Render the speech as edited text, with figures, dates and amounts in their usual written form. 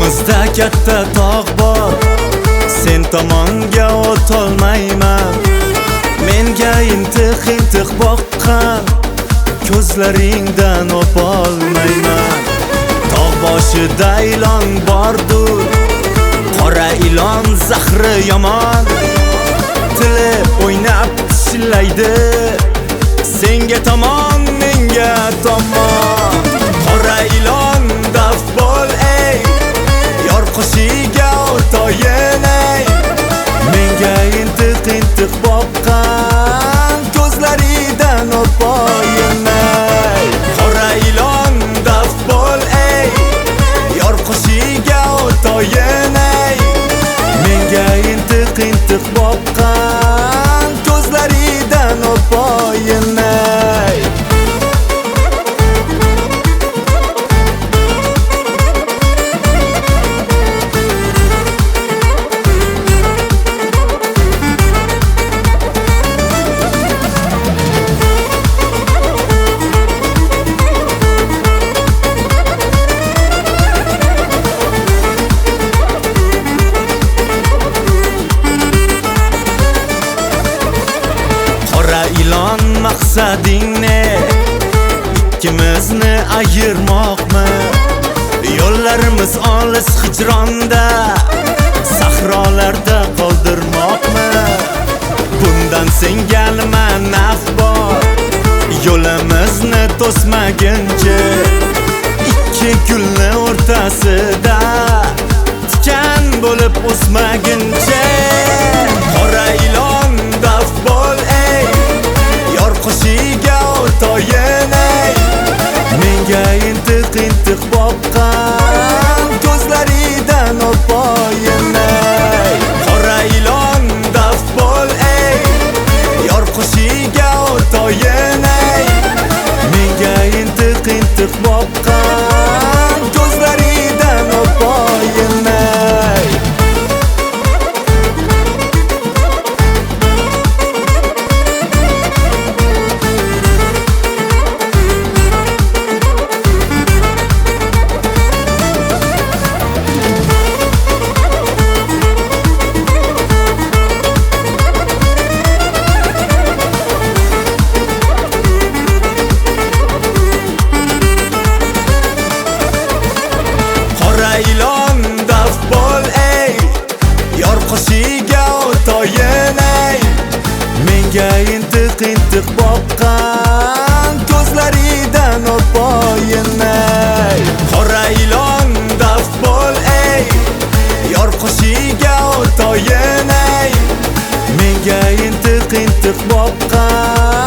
Oramizda katta tog' bor, sen tomonga o'tolmayman. Menga intiq boqqan ko'zlaringdan o'polmayman. Tog' boshida ilon bordur, qora ilon zahri yomon. Tili o'ynab tishlaydi, senga tomon, menga tomon. Qora ilon daf bo'l ey, yor qoshiga o'toyin ey. Menga intiq boqqan ko'zlaridan o'poyin ey. Qora ilon daf bo'l ey, yor qoshiga o'toyin ey. Menga intiq boqqan ko'zlaridan o'poyin ey. Qora ilon maqsading ne? Ikkimizni ayirmoqmi? Yo'llarimiz olis hijronda, sahrolarda qoldirmoqmi? Bundan senga nima naf bor? Yo'limizni to'smaguncha, ikki gulni o'rtasida tikan bo'lib o'smaguncha. Qora ilon daf bo'l ey, yor qoshiga o'toyin ey. Menga intiq boqqan ko'zlaridan o'poyin ey. Qora ilon daf bo'l ey, yor qoshiga o'toyin ey. Menga intiq boqqan ko'zlaridan o'poyin ey. Ilon daf bo'l ey, yor qoshiga o'toyin ey. Menga intiq boqqan ko'zlaridan o'poyin ey. Qora ilon daf bo'l ey, yor qoshiga o'toyin ey. Menga intiq boqqan